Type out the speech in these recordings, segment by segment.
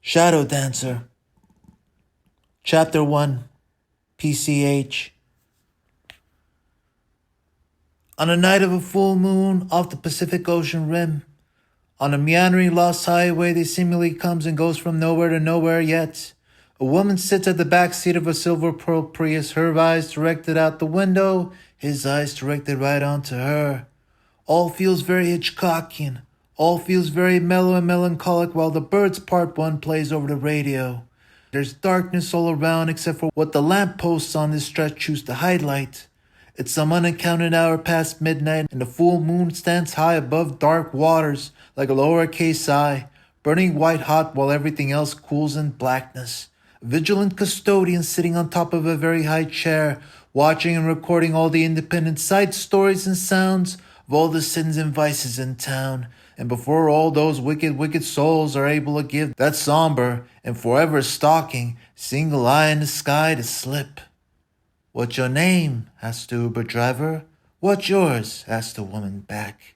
Shadowdancer. Chapter 1. PCH. On a night of a full moon off the Pacific Ocean rim, on a meandering lost highway that seemingly comes and goes from nowhere to nowhere yet, a woman sits at the back seat of a silver pearl Prius, her eyes directed out the window, his eyes directed right onto her. All feels very Hitchcockian. All feels very mellow and melancholic while the Birds Part 1 plays over the radio. There's darkness all around except for what the lampposts on this stretch choose to highlight. It's some unaccounted hour past midnight, and the full moon stands high above dark waters like a lowercase I, burning white hot while everything else cools in blackness. A vigilant custodian sitting on top of a very high chair, watching and recording all the independent sights, stories, and sounds of all the sins and vices in town. And before all those wicked souls are able to give that somber and forever stalking single eye in the sky to slip. "What's your name?" asked the Uber driver. "What's yours?" asked the woman back.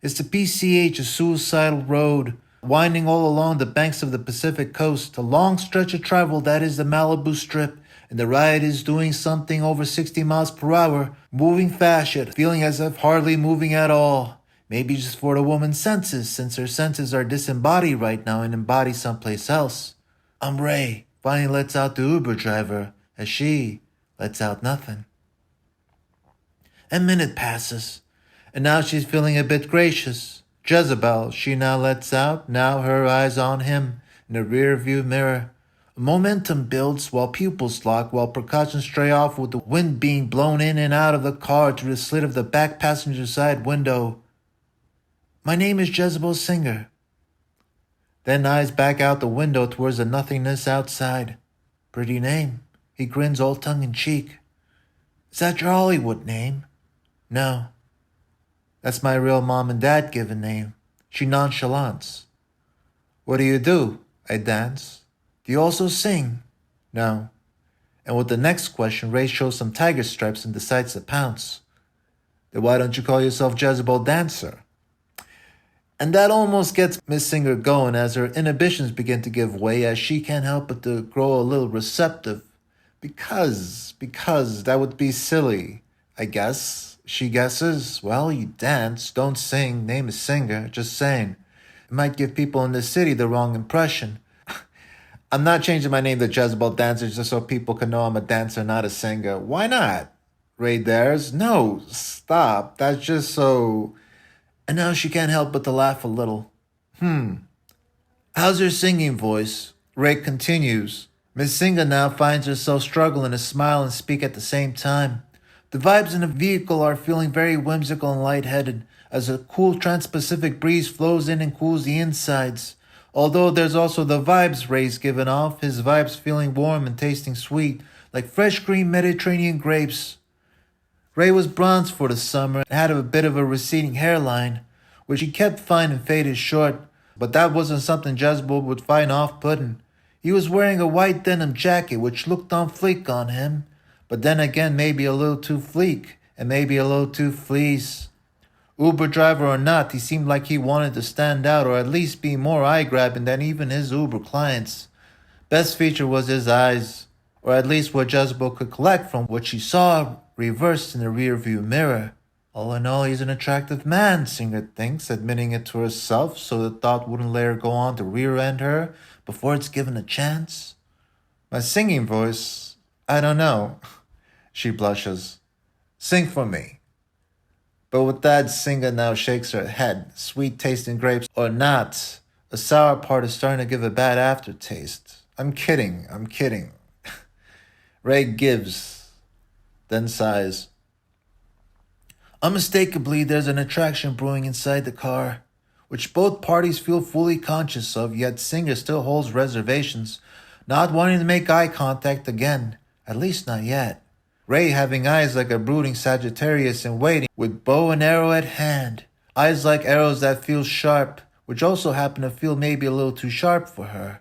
It's the PCH, a suicidal road, winding all along the banks of the Pacific coast, a long stretch of travel that is the Malibu Strip, and the ride is doing something over 60 miles per hour, moving fast yet feeling as if hardly moving at all. Maybe just for the woman's senses, since her senses are disembodied right now and embodied someplace else. "I'm Ray," finally lets out the Uber driver, as she lets out nothing. A minute passes, and now she's feeling a bit gracious. Jezebel, she now lets out, now her eyes on him, in the rear-view mirror. Momentum builds while pupils lock, while precautions stray off with the wind being blown in and out of the car through the slit of the back passenger side window. "My name is Jezebel Singer." Then eyes back out the window towards the nothingness outside. "Pretty name." He grins all tongue-in-cheek. "Is that your Hollywood name?" "No. That's my real mom and dad given name." She nonchalants. "What do you do?" "I dance." "Do you also sing?" "No." And with the next question, Ray shows some tiger stripes and decides to pounce. "Then why don't you call yourself Jezebel Dancer?" And that almost gets Miss Singer going as her inhibitions begin to give way, as she can't help but to grow a little receptive. Because that would be silly, I guess. She guesses. Well, you dance, don't sing, name is Singer, just saying. It might give people in the city the wrong impression. I'm not changing my name to Jezebel Dancer just so people can know I'm a dancer, not a singer. Why not? Ray dares. No, stop. That's just so... And now she can't help but to laugh a little. How's your singing voice?" Ray continues. Miss Singer now finds herself struggling to smile and speak at the same time. The vibes in the vehicle are feeling very whimsical and lightheaded as a cool trans-Pacific breeze flows in and cools the insides. Although there's also the vibes Ray's giving off, his vibes feeling warm and tasting sweet, like fresh green Mediterranean grapes. Ray was bronzed for the summer and had a bit of a receding hairline, which he kept fine and faded short, but that wasn't something Jezebel would find off-putting. He was wearing a white denim jacket which looked on fleek on him, but then again maybe a little too fleek, and maybe a little too fleece. Uber driver or not, he seemed like he wanted to stand out or at least be more eye-grabbing than even his Uber clients. Best feature was his eyes, or at least what Jezebel could collect from what she saw reversed in the rear-view mirror. All in all, he's an attractive man, Singer thinks, admitting it to herself so the thought wouldn't let her go on to rear-end her before it's given a chance. "My singing voice? I don't know." She blushes. "Sing for me." But with that, Singer now shakes her head. Sweet-tasting grapes or not, a sour part is starting to give a bad aftertaste. I'm kidding. Ray gives, then sighs. Unmistakably, there's an attraction brewing inside the car, which both parties feel fully conscious of, yet Singer still holds reservations, not wanting to make eye contact again, at least not yet. Ray having eyes like a brooding Sagittarius in waiting, with bow and arrow at hand, eyes like arrows that feel sharp, which also happen to feel maybe a little too sharp for her.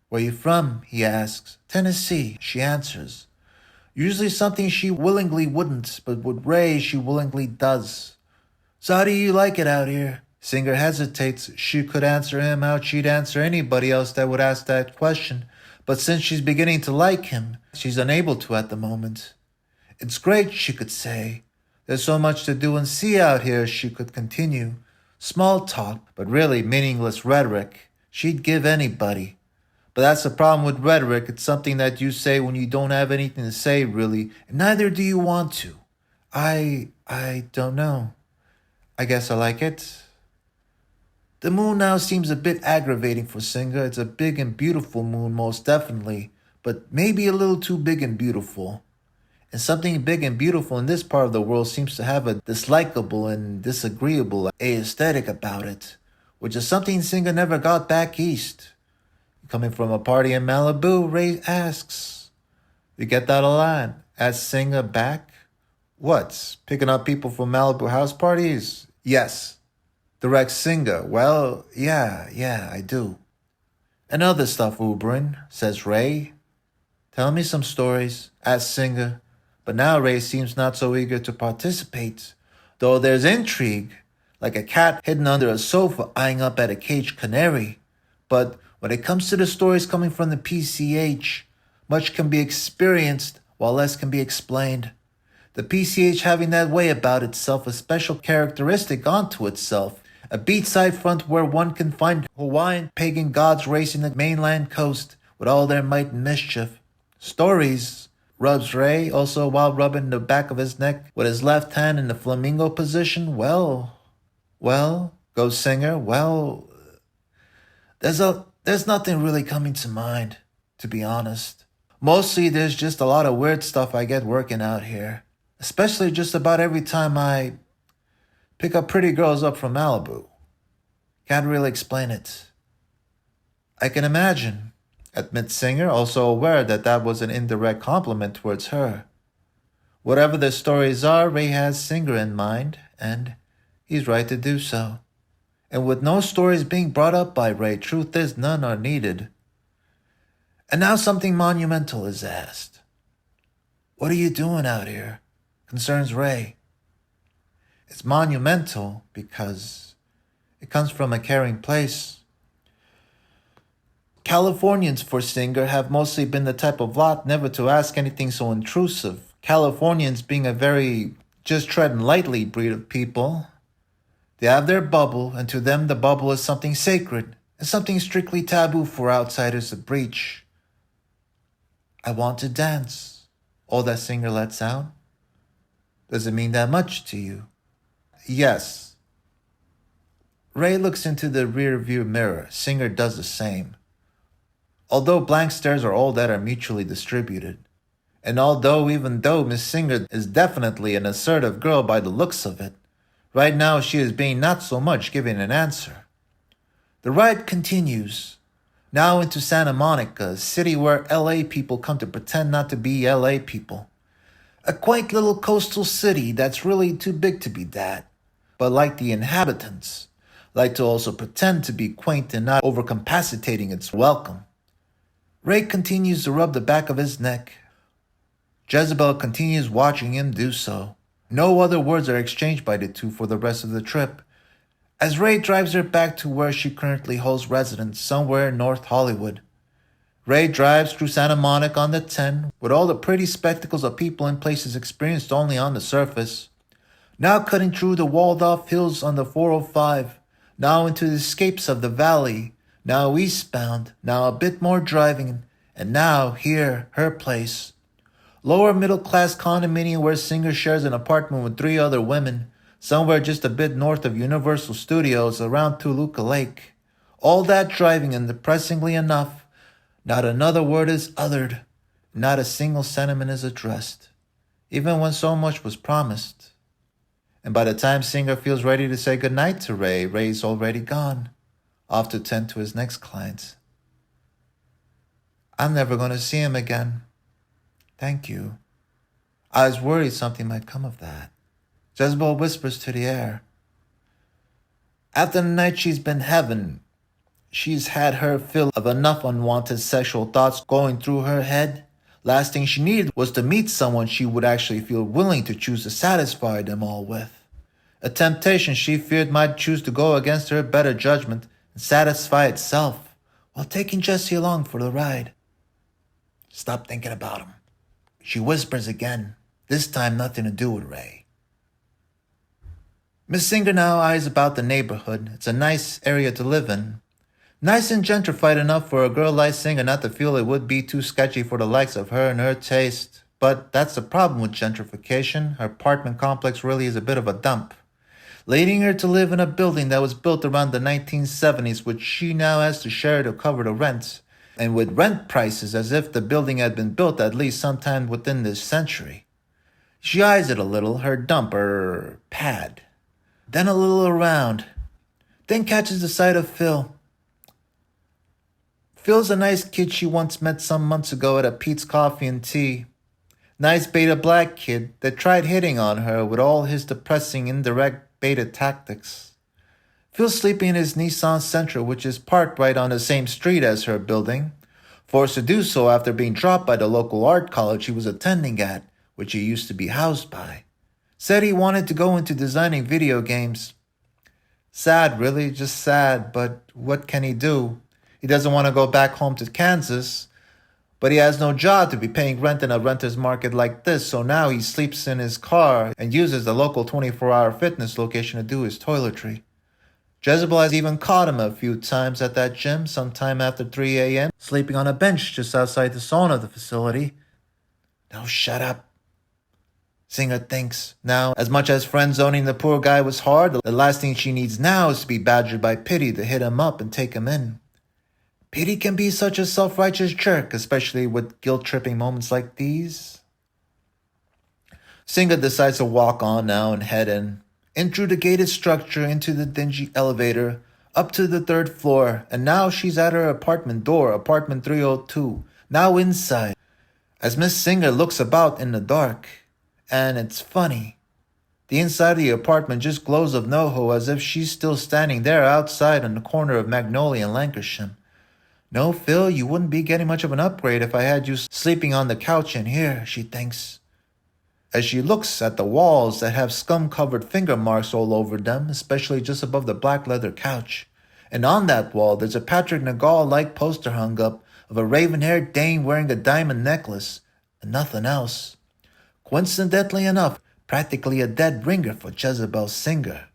"Where you from?" he asks. "Tennessee," she answers. Usually something she willingly wouldn't, but with Ray she willingly does. "So how do you like it out here?" Singer hesitates. She could answer him how she'd answer anybody else that would ask that question, but since she's beginning to like him, she's unable to at the moment. It's great, she could say. There's so much to do and see out here, she could continue. Small talk, but really meaningless rhetoric. She'd give anybody. But that's the problem with rhetoric. It's something that you say when you don't have anything to say, really, and neither do you want to. I don't know. I guess I like it. The moon now seems a bit aggravating for Singer. It's a big and beautiful moon, most definitely, but maybe a little too big and beautiful. And something big and beautiful in this part of the world seems to have a dislikable and disagreeable aesthetic about it, which is something Singer never got back east. Coming from a party in Malibu, Ray asks. You get that a lot? Asks Singer back. What? Picking up people from Malibu house parties? Yes. Directs Singer. Well, yeah, I do. And other stuff, Ubrin, says Ray. Tell me some stories, asks Singer. But now Ray seems not so eager to participate, though there's intrigue, like a cat hidden under a sofa eyeing up at a caged canary. But when it comes to the stories coming from the PCH, much can be experienced while less can be explained. The PCH having that way about itself, a special characteristic onto itself, a beachside front where one can find Hawaiian pagan gods racing the mainland coast with all their might and mischief. Stories, rubs Ray, also while rubbing the back of his neck with his left hand in the flamingo position. Well, goes Singer, there's nothing really coming to mind, to be honest. Mostly there's just a lot of weird stuff I get working out here, especially just about every time I pick up pretty girls up from Malibu. Can't really explain it. I can imagine, admits Singer, also aware that that was an indirect compliment towards her. Whatever the stories are, Ray has Singer in mind, and he's right to do so. And with no stories being brought up by Ray, truth is none are needed. And now something monumental is asked. What are you doing out here? Concerns Ray. It's monumental because it comes from a caring place. Californians, for Singer, have mostly been the type of lot never to ask anything so intrusive. Californians being a very just treading lightly breed of people. They have their bubble, and to them the bubble is something sacred and something strictly taboo for outsiders to breach. I want to dance. All that Singer lets out. Does it mean that much to you? Yes. Ray looks into the rear view mirror. Singer does the same. Although blank stares are all that are mutually distributed. And even though Miss Singer is definitely an assertive girl by the looks of it, right now she is being not so much giving an answer. The ride continues, now into Santa Monica, a city where LA people come to pretend not to be LA people. A quaint little coastal city that's really too big to be that, but like the inhabitants, like to also pretend to be quaint and not overcapacitating its welcome. Ray continues to rub the back of his neck. Jezebel continues watching him do so. No other words are exchanged by the two for the rest of the trip, as Ray drives her back to where she currently holds residence, somewhere in North Hollywood. Ray drives through Santa Monica on the 10, with all the pretty spectacles of people and places experienced only on the surface. Now cutting through the walled-off hills on the 405, now into the escapes of the valley, now eastbound, now a bit more driving, and now here, her place. Lower middle-class condominium where Singer shares an apartment with 3 other women, somewhere just a bit north of Universal Studios around Toluca Lake. All that driving, and depressingly enough, not another word is uttered, not a single sentiment is addressed, even when so much was promised. And by the time Singer feels ready to say goodnight to Ray, Ray's already gone, off to tend to his next client. I'm never going to see him again. Thank you. I was worried something might come of that. Jezebel whispers to the air. After the night she's been having, she's had her fill of enough unwanted sexual thoughts going through her head. Last thing she needed was to meet someone she would actually feel willing to choose to satisfy them all with. a temptation she feared might choose to go against her better judgment and satisfy itself while taking Jessie along for the ride. Stop thinking about him. She whispers again, this time nothing to do with Ray. Miss Singer now eyes about the neighborhood. It's a nice area to live in. Nice and gentrified enough for a girl like Singer not to feel it would be too sketchy for the likes of her and her taste. But that's the problem with gentrification. Her apartment complex really is a bit of a dump, leading her to live in a building that was built around the 1970s, which she now has to share to cover the rent, and with rent prices as if the building had been built at least sometime within this century. She eyes it a little, her dump, or pad, then a little around, then catches the sight of Phil. Phil's a nice kid she once met some months ago at a Pete's Coffee and Tea. Nice beta black kid that tried hitting on her with all his depressing indirect beta tactics. Phil's sleeping in his Nissan Sentra, which is parked right on the same street as her building, forced to do so after being dropped by the local art college he was attending at, which he used to be housed by. Said he wanted to go into designing video games. Sad, really, just sad, but what can he do? He doesn't want to go back home to Kansas, but he has no job to be paying rent in a renter's market like this, so now he sleeps in his car and uses the local 24-hour fitness location to do his toiletry. Jezebel has even caught him a few times at that gym, sometime after 3 a.m., sleeping on a bench just outside the sauna of the facility. Now shut up, Singer thinks. Now, as much as friend-zoning the poor guy was hard, the last thing she needs now is to be badgered by Pity to hit him up and take him in. Pity can be such a self-righteous jerk, especially with guilt-tripping moments like these. Singer decides to walk on now and head in through the gated structure, into the dingy elevator, up to the 3rd floor, and now she's at her apartment door, apartment 302, now inside, as Miss Singer looks about in the dark. And it's funny. The inside of the apartment just glows of NoHo as if she's still standing there outside on the corner of Magnolia and Lancashire. No, Phil, you wouldn't be getting much of an upgrade if I had you sleeping on the couch in here, she thinks, as she looks at the walls that have scum-covered finger marks all over them, especially just above the black leather couch. And on that wall, there's a Patrick Nagall-like poster hung up of a raven-haired dame wearing a diamond necklace, and nothing else. Coincidentally enough, practically a dead ringer for Jezebel Singer.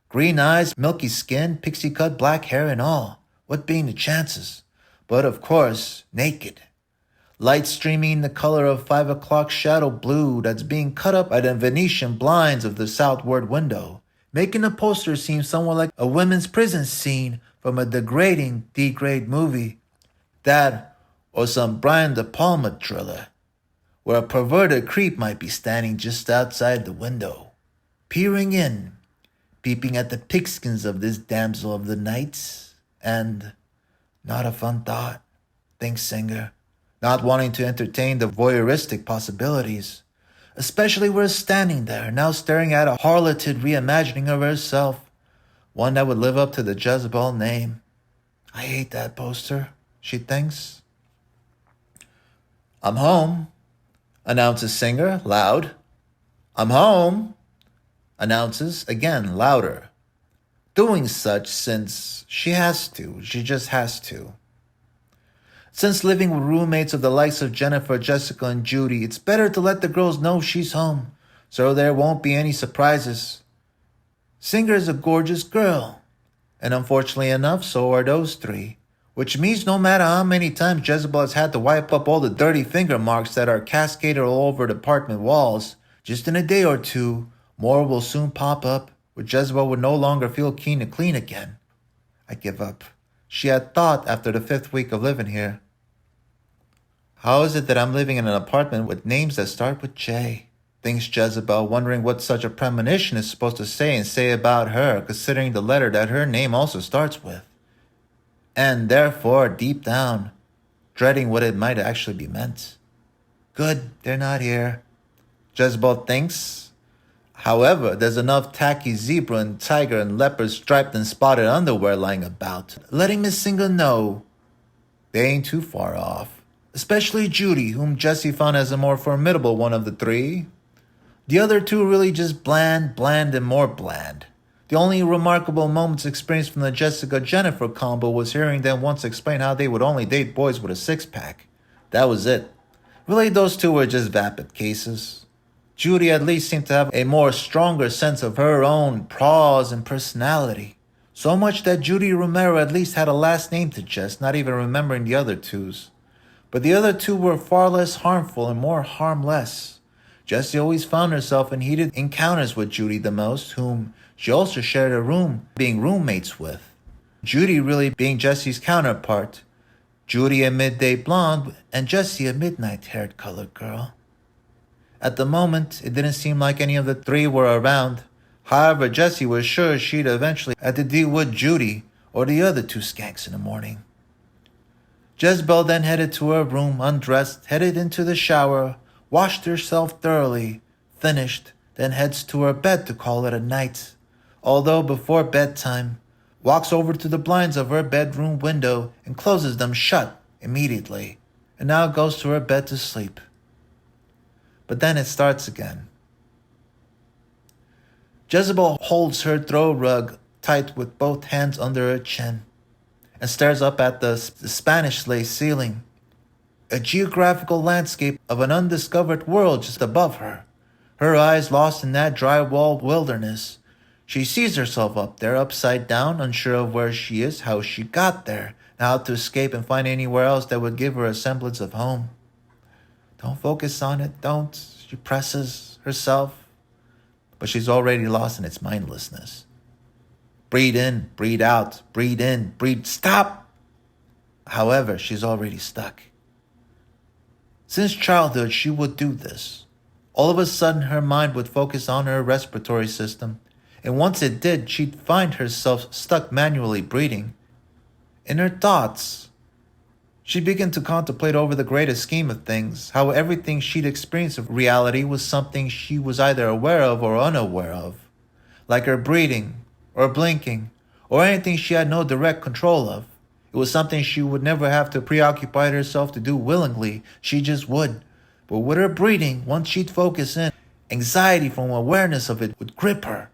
Green eyes, milky skin, pixie-cut black hair and all. What being the chances? But of course, naked. Light streaming the color of 5 o'clock shadow blue that's being cut up by the Venetian blinds of the southward window, making the poster seem somewhat like a women's prison scene from a degrading D-grade movie. That, or some Brian De Palma thriller, where a perverted creep might be standing just outside the window, peering in, peeping at the pigskins of this damsel of the night, and not a fun thought, thinks Singer, not wanting to entertain the voyeuristic possibilities, especially where standing there, now staring at a harloted reimagining of herself, one that would live up to the Jezebel name. I hate that poster, she thinks. I'm home, announces Singer, loud. I'm home, announces again, louder. Doing such since she just has to. Since living with roommates of the likes of Jennifer, Jessica, and Judy, it's better to let the girls know she's home, so there won't be any surprises. Singer is a gorgeous girl, and unfortunately enough, so are those three. Which means no matter how many times Jezebel has had to wipe up all the dirty finger marks that are cascaded all over the apartment walls, just in a day or two, more will soon pop up, where Jezebel would no longer feel keen to clean again. I give up, she had thought after the 5th week of living here. How is it that I'm living in an apartment with names that start with J? Thinks Jezebel, wondering what such a premonition is supposed to say about her, considering the letter that her name also starts with. And therefore, deep down, dreading what it might actually be meant. Good, they're not here, Jezebel thinks. However, there's enough tacky zebra and tiger and leopard striped and spotted underwear lying about, letting Miss Singer know they ain't too far off. Especially Judy, whom Jessie found as the more formidable one of the three. The other two really just bland, and more bland. The only remarkable moments experienced from the Jessica-Jennifer combo was hearing them once explain how they would only date boys with a six-pack. That was it. Really, those two were just vapid cases. Judy at least seemed to have a more stronger sense of her own prose and personality. So much that Judy Romero at least had a last name to Jess, not even remembering the other twos. But the other two were far less harmful and more harmless. Jessie always found herself in heated encounters with Judy the most, whom she also shared a room, being roommates with. Judy really being Jessie's counterpart. Judy a midday blonde and Jessie a midnight-haired colored girl. At the moment, it didn't seem like any of the three were around. However, Jessie was sure she'd eventually have to deal with Judy or the other two skanks in the morning. Jezebel then headed to her room, undressed, headed into the shower, washed herself thoroughly, finished, then heads to her bed to call it a night. Although before bedtime, walks over to the blinds of her bedroom window and closes them shut immediately, and now goes to her bed to sleep. But then it starts again. Jezebel holds her throw rug tight with both hands under her chin and stares up at the Spanish lace ceiling, a geographical landscape of an undiscovered world just above her. Her eyes lost in that drywall wilderness. She sees herself up there, upside down, unsure of where she is, how she got there, and how to escape and find anywhere else that would give her a semblance of home. Don't focus on it, don't. She presses herself, but she's already lost in its mindlessness. Breathe in, breathe out, breathe in, breathe, stop! However, she's already stuck. Since childhood, she would do this. All of a sudden, her mind would focus on her respiratory system, and once it did, she'd find herself stuck manually breathing. In her thoughts, she'd begin to contemplate over the greater scheme of things, how everything she'd experienced of reality was something she was either aware of or unaware of, like her breathing, or blinking, or anything she had no direct control of. It was something she would never have to preoccupy herself to do willingly, she just would. But with her breathing, once she'd focus in, anxiety from awareness of it would grip her,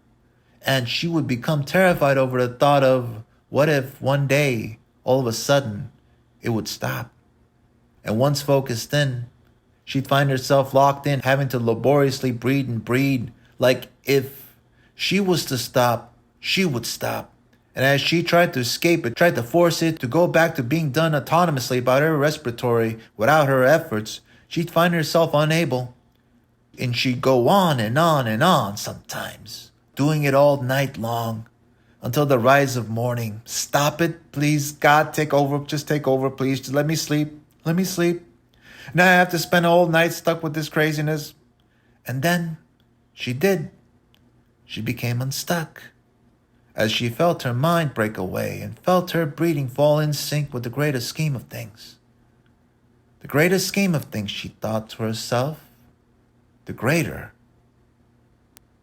and she would become terrified over the thought of, what if one day, all of a sudden, it would stop? And once focused in, she'd find herself locked in, having to laboriously breathe and breathe, like if she was to stop, she would stop. And as she tried to escape it, tried to force it to go back to being done autonomously by her respiratory without her efforts, she'd find herself unable. And she'd go on and on and on sometimes, doing it all night long, until the rise of morning. Stop it, please, God, take over, just take over, please, just let me sleep. Now I have to spend a whole night stuck with this craziness. And then, she did. She became unstuck. As she felt her mind break away and felt her breathing fall in sync with the greater scheme of things. The greater scheme of things, she thought to herself. The greater